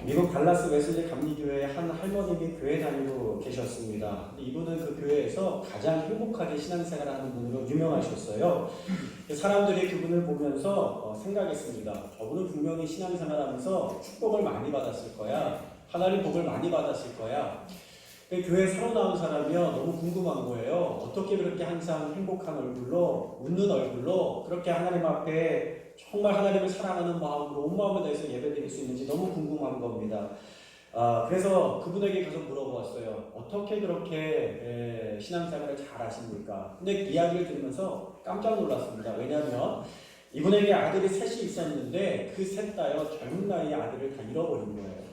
미국 달라스 웨슬리 감리교회의 한 할머님이 교회 다니고 계셨습니다. 이분은 그 교회에서 가장 행복하게 신앙생활을 하는 분으로 유명하셨어요. 사람들이 그분을 보면서 생각했습니다. 저분은 분명히 신앙생활하면서 축복을 많이 받았을 거야. 하나님 복을 많이 받았을 거야. 교회에 새로 나온 사람이요, 너무 궁금한 거예요. 어떻게 그렇게 항상 행복한 얼굴로, 웃는 얼굴로 그렇게 하나님 앞에 정말 하나님을 사랑하는 마음으로 온 마음을 다해서 예배드릴 수 있는지 너무 궁금한 겁니다. 그래서 그분에게 가서 물어보았어요. 어떻게 그렇게 신앙생활을 잘 하십니까? 근데 이야기를 들으면서 깜짝 놀랐습니다. 왜냐하면 이분에게 아들이 셋이 있었는데 그 셋 다요, 젊은 나이에 아들을 다 잃어버린 거예요.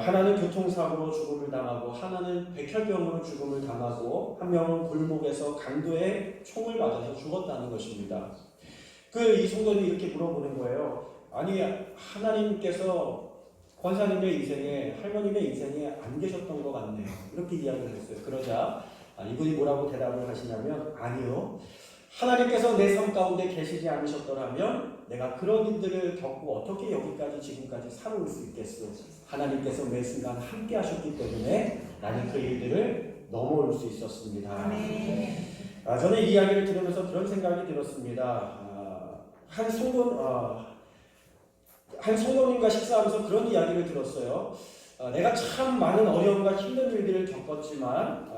하나는 교통사고로 죽음을 당하고, 하나는 백혈병으로 죽음을 당하고, 한 명은 골목에서 강도의 총을 맞아서 죽었다는 것입니다. 이 성도님이 이렇게 물어보는 거예요. 아니, 하나님께서 권사님의 인생에, 할머님의 인생에 안 계셨던 것 같네요. 이렇게 이야기를 했어요. 그러자 이분이 뭐라고 대답을 하시냐면, 아니요, 하나님께서 내 삶 가운데 계시지 않으셨더라면 내가 그런 일들을 겪고 어떻게 여기까지 지금까지 살아올 수 있겠어. 하나님께서 매 순간 함께 하셨기 때문에 나는 그 일들을 넘어올 수 있었습니다. 저는 이 이야기를 들으면서 그런 생각이 들었습니다. 한 성도님과 식사하면서 그런 이야기를 들었어요. 내가 참 많은 어려움과 힘든 일들을 겪었지만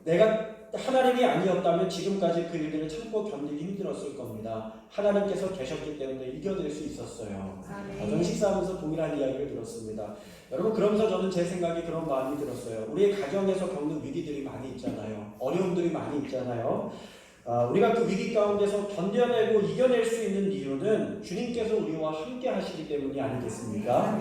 내가 하나님이 아니었다면 지금까지 그 일들을 참고 견디기 힘들었을 겁니다. 하나님께서 계셨기 때문에 이겨낼 수 있었어요. 저는 식사하면서 동일한 이야기를 들었습니다. 여러분, 그러면서 저는 제 생각에 그런 마음이 들었어요. 우리의 가정에서 겪는 위기들이 많이 있잖아요. 어려움들이 많이 있잖아요. 우리가 그 위기 가운데서 견뎌내고 이겨낼 수 있는 이유는 주님께서 우리와 함께 하시기 때문이 아니겠습니까?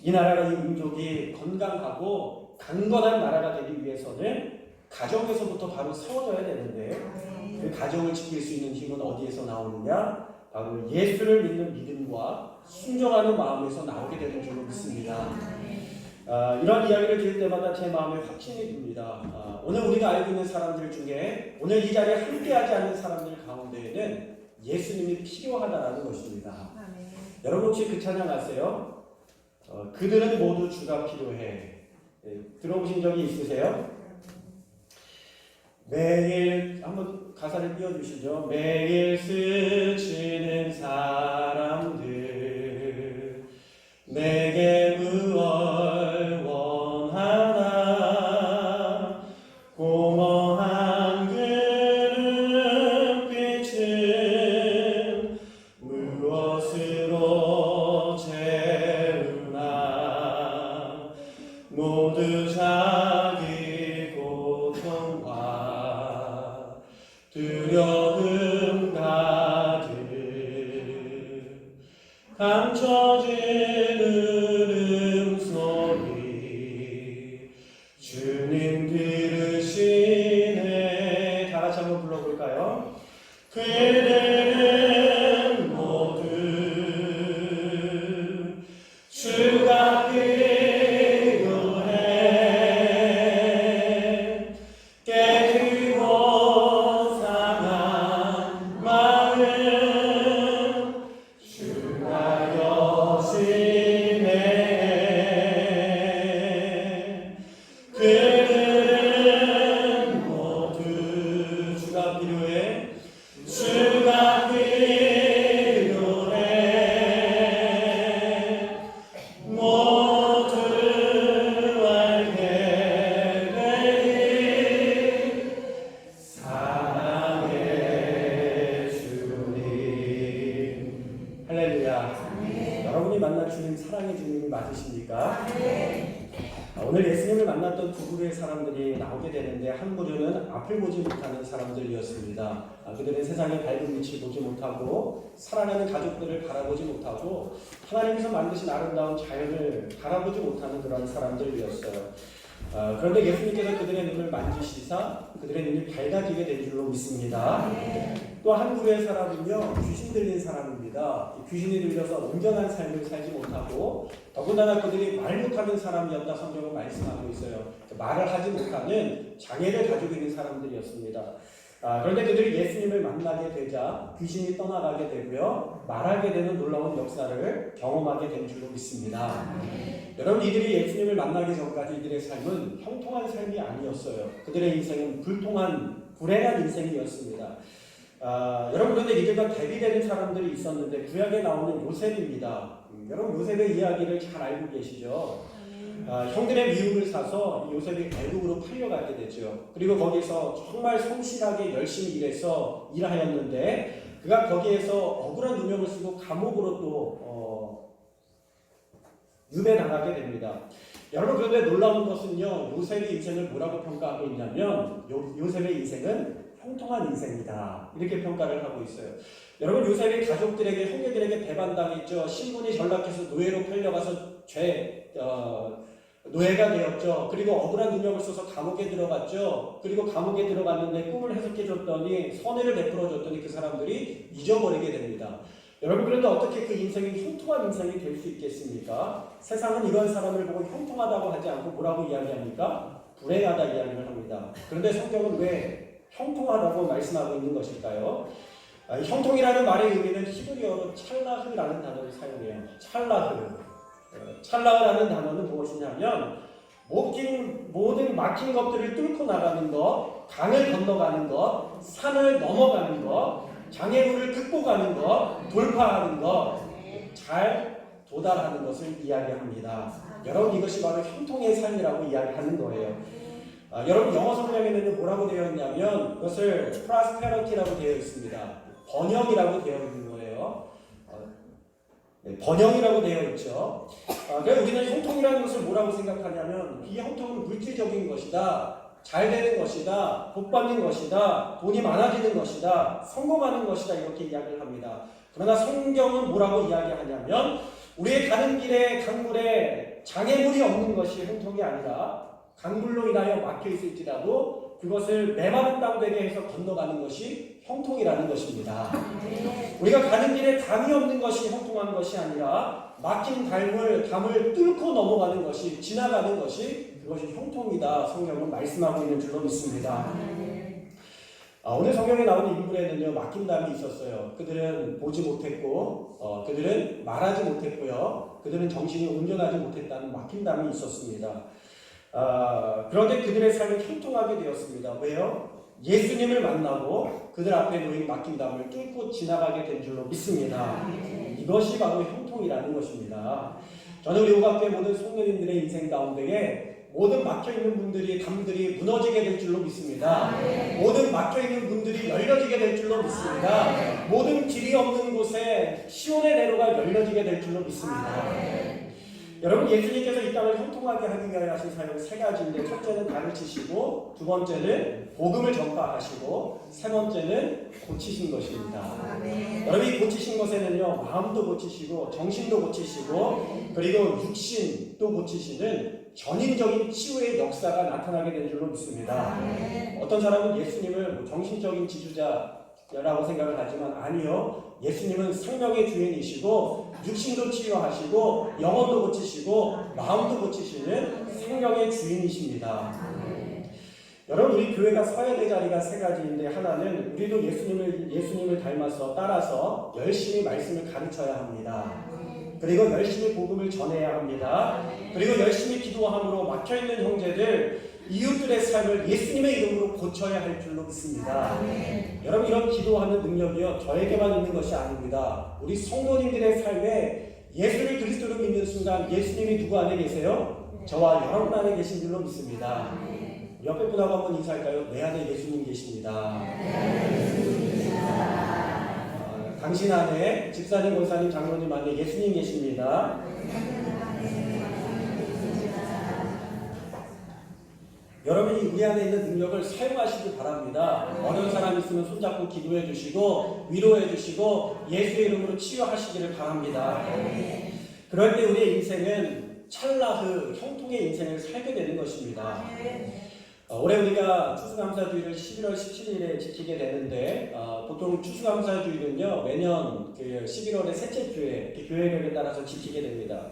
이 나라가, 이 민족이 건강하고 강건한 나라가 되기 위해서는 가정에서부터 바로 세워져야 되는데, 그 가정을 지킬 수 있는 힘은 어디에서 나오느냐? 바로 예수를 믿는 믿음과 순종하는 마음에서 나오게 되는 줄로 믿습니다. 이런 이야기를 들을 때마다 제 마음에 확신이 듭니다. 오늘 우리가 알고 있는 사람들 중에, 오늘 이 자리에 함께하지 않는 사람들 가운데에는 예수님이 필요하다라는 것입니다. 여러분 혹시 그 찬양 아세요? 그들은 모두 주가 필요해. 들어보신 적이 있으세요? 매일 한번 가사를 띄워주시죠. 매일 스치는 사람들 내게 무얼 원하나, 공허한 그 눈빛은 무엇으로 채우나, 모두 자기 고통과 두려움 가득 감춰진 울음소리 주님 들으시네. 다 같이 한번 불러볼까요? 그들은 모두 주가 필요해. 깨지고 상한 마음 주가 여시네. 그들은 모두 주가 필요해. 주가 필요해. 모두 알게 되리 사랑의 주님. 할렐루야. 여러분이 만난 주님, 사랑의 주님이 맞으십니까? 오늘 예수님을 만났던 두 부류의 사람들이 나오게 되는데, 한 부류는 앞을 보지 못하는 사람들이었습니다. 그들은 세상의 밝은 빛을 보지 못하고, 사랑하는 가족들을 바라보지 못하고, 하나님께서 만드신 아름다운 자연을 바라보지 못하는 그런 사람들이었어요. 그런데 예수님께서 그들의 눈을 만지시사 그들의 눈이 밝아지게 된 줄로 믿습니다. 또 한 부류의 사람은요, 귀신 들린 사람입니다. 귀신이 들려서 온전한 삶을 살지 못하고, 더군다나 그들이 말 못하는 사람이었다 성경은 말씀하고 있어요. 말을 하지 못하는 장애를 가지고 있는 사람들이었습니다. 그런데 그들이 예수님을 만나게 되자 귀신이 떠나가게 되고요. 말하게 되는 놀라운 역사를 경험하게 된 줄로 믿습니다. 여러분, 이들이 예수님을 만나기 전까지 이들의 삶은 형통한 삶이 아니었어요. 그들의 인생은 불행한 인생이었습니다. 여러분, 그런데 이들과 대비되는 사람들이 있었는데 구약에 나오는 요셉입니다. 여러분, 요셉의 이야기를 잘 알고 계시죠? 형들의 미움을 사서 요셉이 애국으로 팔려가게 되죠. 그리고 거기서 정말 성실하게 열심히 일하였는데 그가 거기에서 억울한 누명을 쓰고 감옥으로 또 유배당하게 됩니다. 여러분, 그런데 놀라운 것은요, 요셉의 인생을 뭐라고 평가하고 있냐면 요셉의 인생은 형통한 인생이다, 이렇게 평가를 하고 있어요. 여러분, 요셉이 가족들에게, 형제들에게 배반당했죠. 신분이 전락해서 노예로 팔려가서 노예가 되었죠. 그리고 억울한 누명을 써서 감옥에 들어갔죠. 그리고 감옥에 들어갔는데 꿈을 해석해줬더니, 선회를 베풀어줬더니 그 사람들이 잊어버리게 됩니다. 여러분, 그런데 어떻게 그 인생이 형통한 인생이 될 수 있겠습니까? 세상은 이런 사람을 보고 형통하다고 하지 않고 뭐라고 이야기합니까? 불행하다 이야기를 합니다. 그런데 성경은 왜 형통하다고 말씀하고 있는 것일까요? 형통이라는 말의 의미는 히브리어로 찰라흐라는 단어를 사용해요. 찰라흐라는 단어는 무엇이냐면 모든 막힌 것들을 뚫고 나가는 것, 강을 건너가는 것, 산을 넘어가는 것, 장애물을 극복하는 것, 돌파하는 것, 잘 도달하는 것을 이야기합니다. 여러분, 이것이 바로 형통의 삶이라고 이야기하는 거예요. 여러분, 영어 성경에는 뭐라고 되어 있냐면 그것을 prosperity라고 되어 있습니다. 번영이라고 되어 있는 거예요. 번영이라고 되어 있죠. 그래서 우리는 형통이라는 것을 뭐라고 생각하냐면 이 형통은 물질적인 것이다, 잘 되는 것이다, 복 받는 것이다, 돈이 많아지는 것이다, 성공하는 것이다, 이렇게 이야기를 합니다. 그러나 성경은 뭐라고 이야기하냐면 우리의 가는 길에 강물에 장애물이 없는 것이 형통이 아니라 강물로 인하여 막혀 있을지라도 그것을 메마른 땅 되게 해서 건너가는 것이 형통이라는 것입니다. 우리가 가는 길에 담이 없는 것이 형통한 것이 아니라 막힌 담을 뚫고 넘어가는 것이, 지나가는 것이, 그것이 형통이다, 성경은 말씀하고 있는 줄로 믿습니다. 오늘 성경에 나오는 인물에는요, 막힌 담이 있었어요. 그들은 보지 못했고, 그들은 말하지 못했고요, 그들은 정신이 온전하지 못했다는 막힌 담이 있었습니다. 그런데 그들의 삶은 형통하게 되었습니다. 왜요? 예수님을 만나고 그들 앞에 놓인 막힌 담을 뚫고 지나가게 된 줄로 믿습니다. 이것이 바로 형통이라는 것입니다. 저는 우리 오각교회 모든 성도님들의 인생 가운데에 모든 막혀있는 담들이 무너지게 될 줄로 믿습니다. 모든 막혀있는 문들이 열려지게 될 줄로 믿습니다. 모든 길이 없는 곳에 시온의 대로가 열려지게 될 줄로 믿습니다. 여러분, 예수님께서 이 땅을 형통하게 하기 위하여 하신 사역은 세 가지인데, 첫째는 가르치시고, 두 번째는 복음을 전파하시고, 세 번째는 고치신 것입니다. 여러분, 이 고치신 것에는요, 마음도 고치시고, 정신도 고치시고, 그리고 육신도 고치시는 전인적인 치유의 역사가 나타나게 된 줄로 믿습니다. 어떤 사람은 예수님을 정신적인 지주자라고 생각을 하지만 아니요, 예수님은 생명의 주인이시고 육신도 치유하시고 영혼도 고치시고 마음도 고치시는 생명의 주인이십니다. 여러분, 우리 교회가 서야 될 자리가 세 가지인데, 하나는 우리도 예수님을 닮아서 따라서 열심히 말씀을 가르쳐야 합니다. 그리고 열심히 복음을 전해야 합니다. 그리고 열심히 기도함으로 막혀있는 형제들, 이웃들의 삶을 예수님의 이름으로 고쳐야 할 줄로 믿습니다. 여러분, 이런 기도하는 능력이요, 저에게만 있는 것이 아닙니다. 우리 성도님들의 삶에 예수를 그리스도로 믿는 순간 예수님이 누구 안에 계세요? 저와 여러분 안에 계신 줄로 믿습니다. 옆에 분하고 한번 인사할까요? 내 안에 예수님 계십니다. 당신 안에 집사님, 권사님, 장로님 안에 예수님 계십니다. 여러분이 우리 안에 있는 능력을 사용하시기 바랍니다. 어려운 사람 있으면 손잡고 기도해 주시고 위로해 주시고 예수의 이름으로 치유하시기를 바랍니다. 그럴 때 우리의 인생은 찰나흐, 형통의 인생을 살게 되는 것입니다. 올해 우리가 추수감사주의를 11월 17일에 지키게 되는데, 보통 추수감사주의는요, 매년 그 11월의 셋째 주에 교회력에 따라서 지키게 됩니다.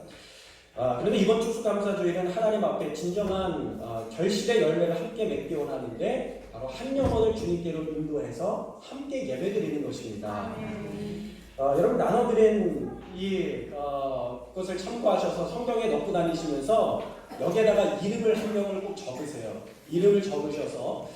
그런데 이번 추수감사주일은 하나님 앞에 진정한 결실의 열매를 함께 맺기 원하는데, 바로 한 영혼을 주님께로 인도해서 함께 예배드리는 것입니다. 여러분 나눠드린 것을 참고하셔서 성경에 넣고 다니시면서 여기에다가 이름을 한 명을 꼭 적으세요. 이름을 적으셔서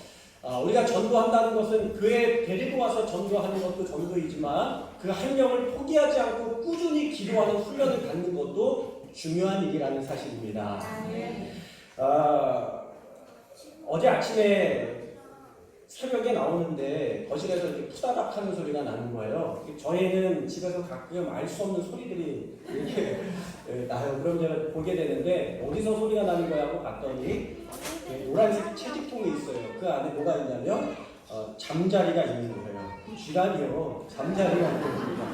우리가 전도한다는 것은 교회 데리고 와서 전도하는 것도 전도이지만 그 한 명을 포기하지 않고 꾸준히 기도하는 훈련을 갖는 것도 중요한 일이라는 사실입니다. 어제 아침에 새벽에 나오는데 거실에서 이렇게 푸다닥 하는 소리가 나는 거예요. 저희는 집에서 가끔 알 수 없는 소리들이 이렇게 나요. 그럼 제가 보게 되는데 어디서 소리가 나는 거야 하고 봤더니 노란색 채찍통이 있어요. 그 안에 뭐가 있냐면 잠자리가 있는 거예요. 쥐라니요. 잠자리가 있는 겁니다.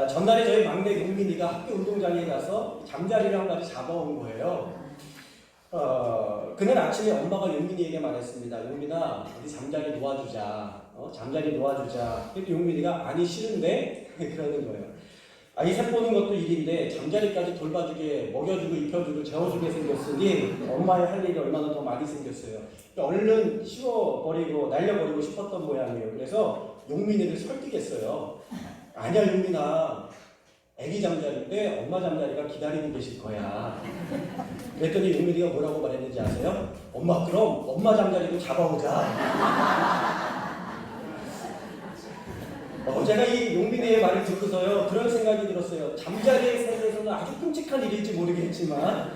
전날에 저희 막내 용민이가 학교 운동장에 가서 잠자리를 한 가지 잡아온 거예요. 그날 아침에 엄마가 용민이에게 말했습니다. 용민아, 우리 잠자리 놓아주자. 잠자리 놓아주자. 그래도 용민이가 아니 싫은데? 그러는 거예요. 아이 새 보는 것도 일인데 잠자리까지 돌봐주게 먹여주고 입혀주고 재워주게 생겼으니 엄마의 할 일이 얼마나 더 많이 생겼어요. 얼른 씌워버리고 날려버리고 싶었던 모양이에요. 그래서 용민이를 설득했어요. 아니야 용민아, 애기 잠자리인데 엄마 잠자리가 기다리고 계실 거야. 그랬더니 용민이가 뭐라고 말했는지 아세요? 엄마 그럼 엄마 잠자리도 잡아오자. 제가 이 용민이의 말을 듣고서요 그런 생각이 들었어요. 잠자리의 세계에서는 아주 끔찍한 일일지 모르겠지만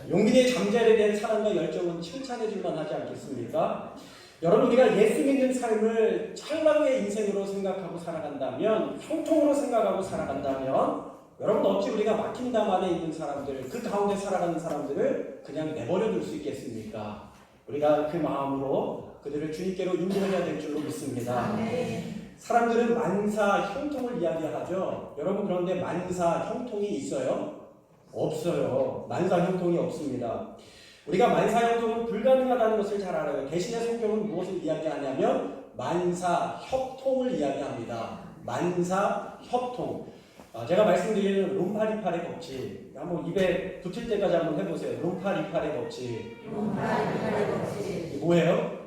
용민이의 잠자리에 대한 사랑과 열정은 칭찬해줄만 하지 않겠습니까? 여러분 우리가 예수 믿는 삶을 찰나의 인생으로 생각하고 살아간다면, 형통으로 생각하고 살아간다면 여러분 어찌 우리가 막힌 담 안에 있는 사람들, 그 가운데 살아가는 사람들을 그냥 내버려 둘 수 있겠습니까? 우리가 그 마음으로 그들을 주님께로 인도해야 될 줄로 믿습니다. 사람들은 만사 형통을 이야기하죠. 여러분 그런데 만사 형통이 있어요? 없어요. 만사 형통이 없습니다. 우리가 만사 형통은 불가능하다는 것을 잘 알아요. 대신에 성경은 무엇을 이야기하냐면 만사 협통을 이야기합니다. 만사 협통. 제가 말씀드리는 롬파리팔의 법칙, 한번 입에 붙을 때까지 한번 해보세요. 롬파리팔의 법칙. 롬파리팔의 법칙. 뭐예요?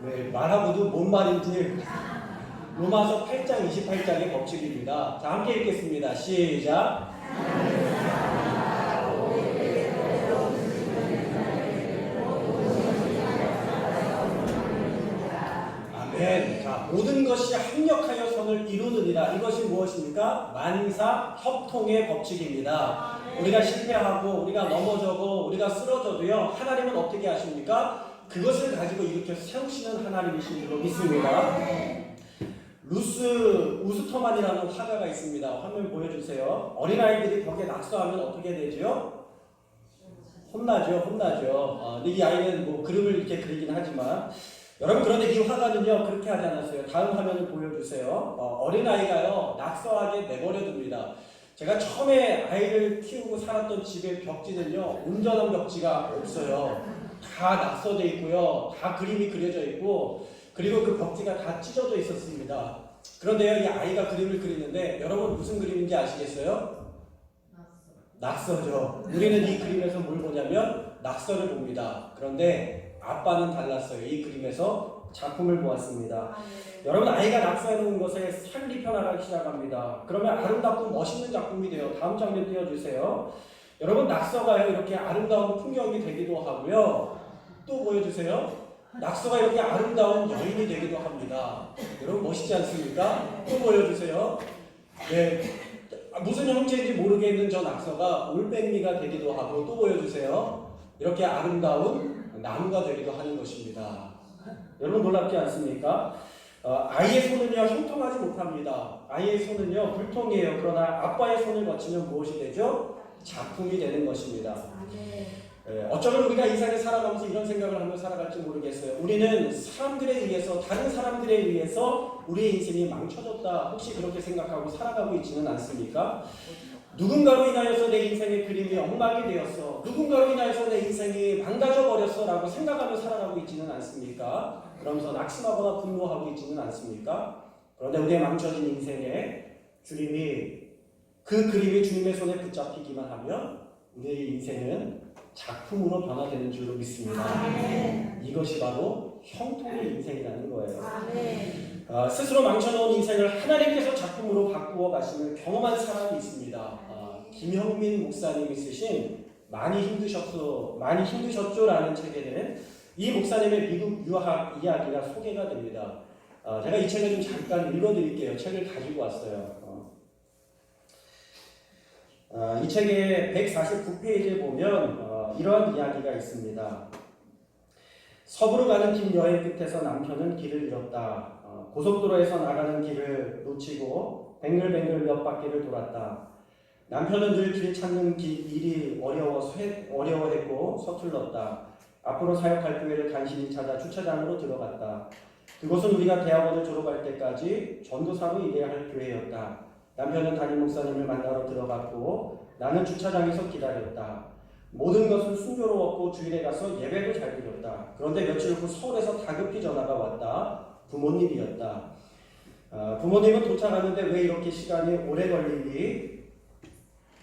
네, 말하고도 뭔 말인지. 로마서 8장 28장의 법칙입니다. 자, 함께 읽겠습니다. 시작. 아멘. 자, 모든 것이 합력하여 선을 이루느니라. 이것이 무엇입니까? 만사 협통의 법칙입니다. 우리가 실패하고 우리가 넘어져고 우리가 쓰러져도요, 하나님은 어떻게 하십니까? 그것을 가지고 일으켜 세우시는 하나님이신 줄로 믿습니다. 루스 우스터만이라는 화가가 있습니다. 화면 보여주세요. 어린아이들이 벽에 낙서하면 어떻게 되죠? 혼나죠. 이 아이는 뭐 그림을 이렇게 그리긴 하지만, 여러분 그런데 이 화가는요 그렇게 하지 않았어요. 다음 화면을 보여주세요. 어린아이가요 낙서하게 내버려둡니다. 제가 처음에 아이를 키우고 살았던 집의 벽지는요 온전한 벽지가 없어요. 다 낙서되어 있고요, 다 그림이 그려져 있고, 그리고 그 벽지가 다 찢어져 있었습니다. 그런데요, 이 아이가 그림을 그리는데 여러분 무슨 그림인지 아시겠어요? 낙서죠. 우리는 이 그림에서 뭘 보냐면 낙서를 봅니다. 그런데 아빠는 달랐어요. 이 그림에서 작품을 보았습니다. 여러분 아이가 낙서해놓은 것에 살을 입혀나가기 시작합니다. 그러면 아름답고 멋있는 작품이 돼요. 다음 장면 띄워주세요. 여러분 낙서가요 이렇게 아름다운 풍경이 되기도 하고요. 또 보여주세요. 낙서가 이렇게 아름다운 여인이 되기도 합니다. 여러분 멋있지 않습니까? 또 보여주세요. 네, 무슨 형체인지 모르겠는 저 낙서가 올백미가 되기도 하고, 또 보여주세요. 이렇게 아름다운 나무가 되기도 하는 것입니다. 여러분 놀랍지 않습니까? 아이의 손은요 형통하지 못합니다. 아이의 손은요 불통이에요. 그러나 아빠의 손을 거치면 무엇이 되죠? 작품이 되는 것입니다. 어쩌면 우리가 인생을 살아가면서 이런 생각을 하며 살아갈지 모르겠어요. 우리는 사람들에 의해서, 다른 사람들에 의해서 우리의 인생이 망쳐졌다, 혹시 그렇게 생각하고 살아가고 있지는 않습니까? 누군가로 인하여서 내 인생의 그림이 엉망이 되었어, 누군가로 인하여서 내 인생이 망가져 버렸어 라고 생각하며 살아가고 있지는 않습니까? 그러면서 낙심하거나 분노하고 있지는 않습니까? 그런데 우리의 망쳐진 인생에 주님이, 그 그림이 주님의 손에 붙잡히기만 하면 우리의 인생은 작품으로 변화되는 줄로 믿습니다. 이것이 바로 형통의 인생이라는 거예요. 스스로 망쳐놓은 인생을 하나님께서 작품으로 바꾸어 가심을 경험한 사람이 있습니다. 김형민 목사님이 쓰신 많이 힘드셨죠라는 책에는 이 목사님의 미국 유학 이야기가 소개가 됩니다. 제가 이 책을 좀 잠깐 읽어드릴게요. 책을 가지고 왔어요. 이 책의 149페이지에 보면 이러한 이야기가 있습니다. 서부로 가는 긴 여행 끝에서 남편은 길을 잃었다. 고속도로에서 나가는 길을 놓치고 뱅글뱅글 몇 바퀴를 돌았다. 남편은 늘 길 찾는 일이 어려워했고 서툴렀다. 앞으로 사역할 교회를 간신히 찾아 주차장으로 들어갔다. 그곳은 우리가 대학원을 졸업할 때까지 전도사로 일해야 할 교회였다. 남편은 담임 목사님을 만나러 들어갔고 나는 주차장에서 기다렸다. 모든 것은 순조로웠고 주일에 가서 예배도 잘 드렸다. 그런데 며칠 후 서울에서 다급히 전화가 왔다. 부모님이었다. 부모님은 도착하는데 왜 이렇게 시간이 오래 걸리니?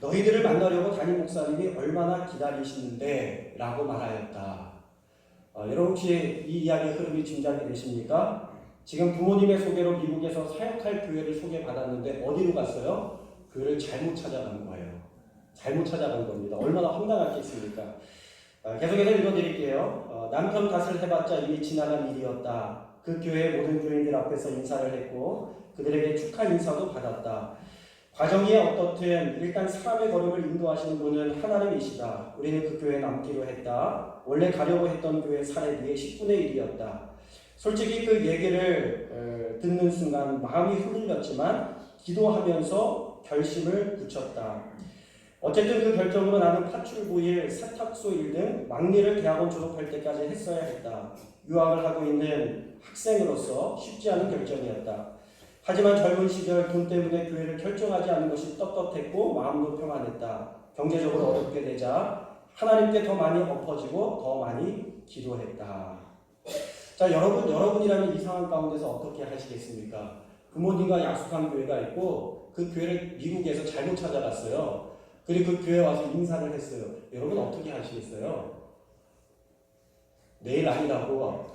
너희들을 만나려고 담임 목사님이 얼마나 기다리시는데? 라고 말하였다. 여러분 혹시 이 이야기의 흐름이 짐작이 되십니까? 지금 부모님의 소개로 미국에서 사역할 교회를 소개받았는데 어디로 갔어요? 교회를 잘못 찾아간 거예요. 잘못 찾아간 겁니다. 얼마나 황당하겠습니까? 계속해서 읽어드릴게요. 남편 탓을 해봤자 이미 지나간 일이었다. 그 교회의 모든 교인들 앞에서 인사를 했고 그들에게 축하 인사도 받았다. 과정이 어떻든 일단 사람의 걸음을 인도하시는 분은 하나님이시다. 우리는 그 교회에 남기로 했다. 원래 가려고 했던 교회 사례비의 10분의 1이었다. 솔직히 그 얘기를 듣는 순간 마음이 흔들렸지만 기도하면서 결심을 굳혔다. 어쨌든 그 결정으로 나는 파출부 일, 세탁소 일 등 막일을 대학원 졸업할 때까지 했어야 했다. 유학을 하고 있는 학생으로서 쉽지 않은 결정이었다. 하지만 젊은 시절 돈 때문에 교회를 결정하지 않은 것이 떳떳했고 마음도 평안했다. 경제적으로 어렵게 되자 하나님께 더 많이 엎어지고 더 많이 기도했다. 자, 여러분이라면 이 상황 가운데서 어떻게 하시겠습니까? 부모님과 약속한 교회가 있고 그 교회를 미국에서 잘못 찾아갔어요. 그리고 그 교회에 와서 인사를 했어요. 여러분 어떻게 하시겠어요? 내일 아니라고.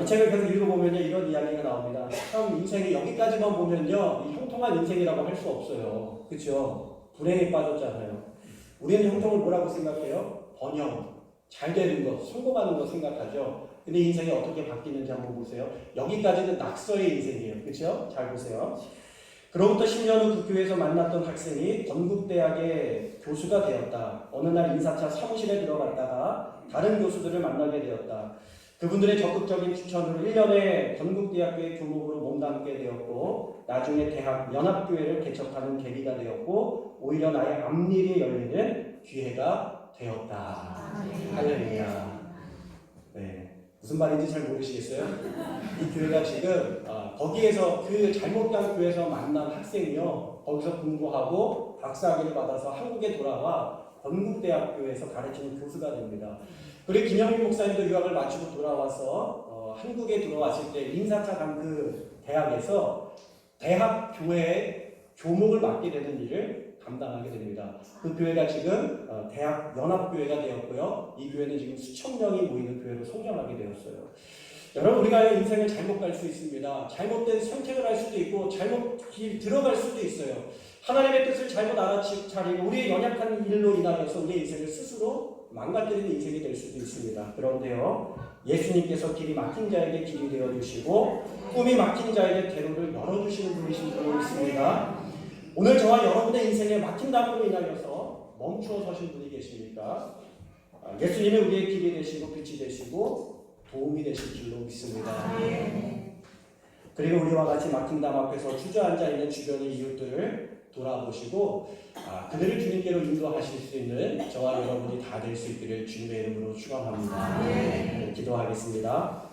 이 책을 계속 읽어보면 이런 이야기가 나옵니다. 참 인생이 여기까지만 보면요, 이 형통한 인생이라고 할 수 없어요. 그렇죠? 불행에 빠졌잖아요. 우리는 형통을 뭐라고 생각해요? 번영, 잘 되는 것, 성공하는 것 생각하죠. 근데 인생이 어떻게 바뀌는지 한번 보세요. 여기까지는 낙서의 인생이에요. 그렇죠? 잘 보세요. 그로부터 10년 후 그 교회에서 만났던 학생이 건국대학의 교수가 되었다. 어느 날 인사차 사무실에 들어갔다가 다른 교수들을 만나게 되었다. 그분들의 적극적인 추천으로 1년에 건국대학교의 교목으로 몸담게 되었고 나중에 대학 연합교회를 개척하는 계기가 되었고 오히려 나의 앞일이 열리는 기회가 되었다. 할렐루야. 네. 무슨 말인지 잘 모르시겠어요? 이 교회가 지금 거기에서 그 잘못 간 교회에서 만난 학생이요. 거기서 공부하고 박사학위를 받아서 한국에 돌아와 건국대학교에서 가르치는 교수가 됩니다. 그리고 김영민 목사님도 유학을 마치고 돌아와서 한국에 들어왔을 때 인사차 간 그 대학에서 대학 교회의 교목을 맡게 되는 일을 감당하게 됩니다. 그 교회가 지금 대학 연합교회가 되었고요. 이 교회는 지금 수천 명이 모이는 교회로 성장하게 되었어요. 여러분 우리가 인생을 잘못 갈 수 있습니다. 잘못된 선택을 할 수도 있고 잘못 길 들어갈 수도 있어요. 하나님의 뜻을 잘못 알아차리고 우리의 연약한 일로 인하여서 우리의 인생을 스스로 망가뜨리는 인생이 될 수도 있습니다. 그런데요, 예수님께서 길이 막힌 자에게 길이 되어주시고 꿈이 막힌 자에게 대로를 열어주시는 분이신 줄 믿습니다. 오늘 저와 여러분의 인생에 막힌 담으로 인하여서 멈추어 서신 분이 계십니까? 예수님이 우리의 길이 되시고 빛이 되시고 도움이 되실 줄로 믿습니다. 그리고 우리와 같이 막힌 담 앞에서 주저앉아 있는 주변의 이웃들을 돌아보시고 그들을 주님께로 인도하실 수 있는 저와 여러분이 다 될 수 있기를 주님의 이름으로 축원합니다. 기도하겠습니다.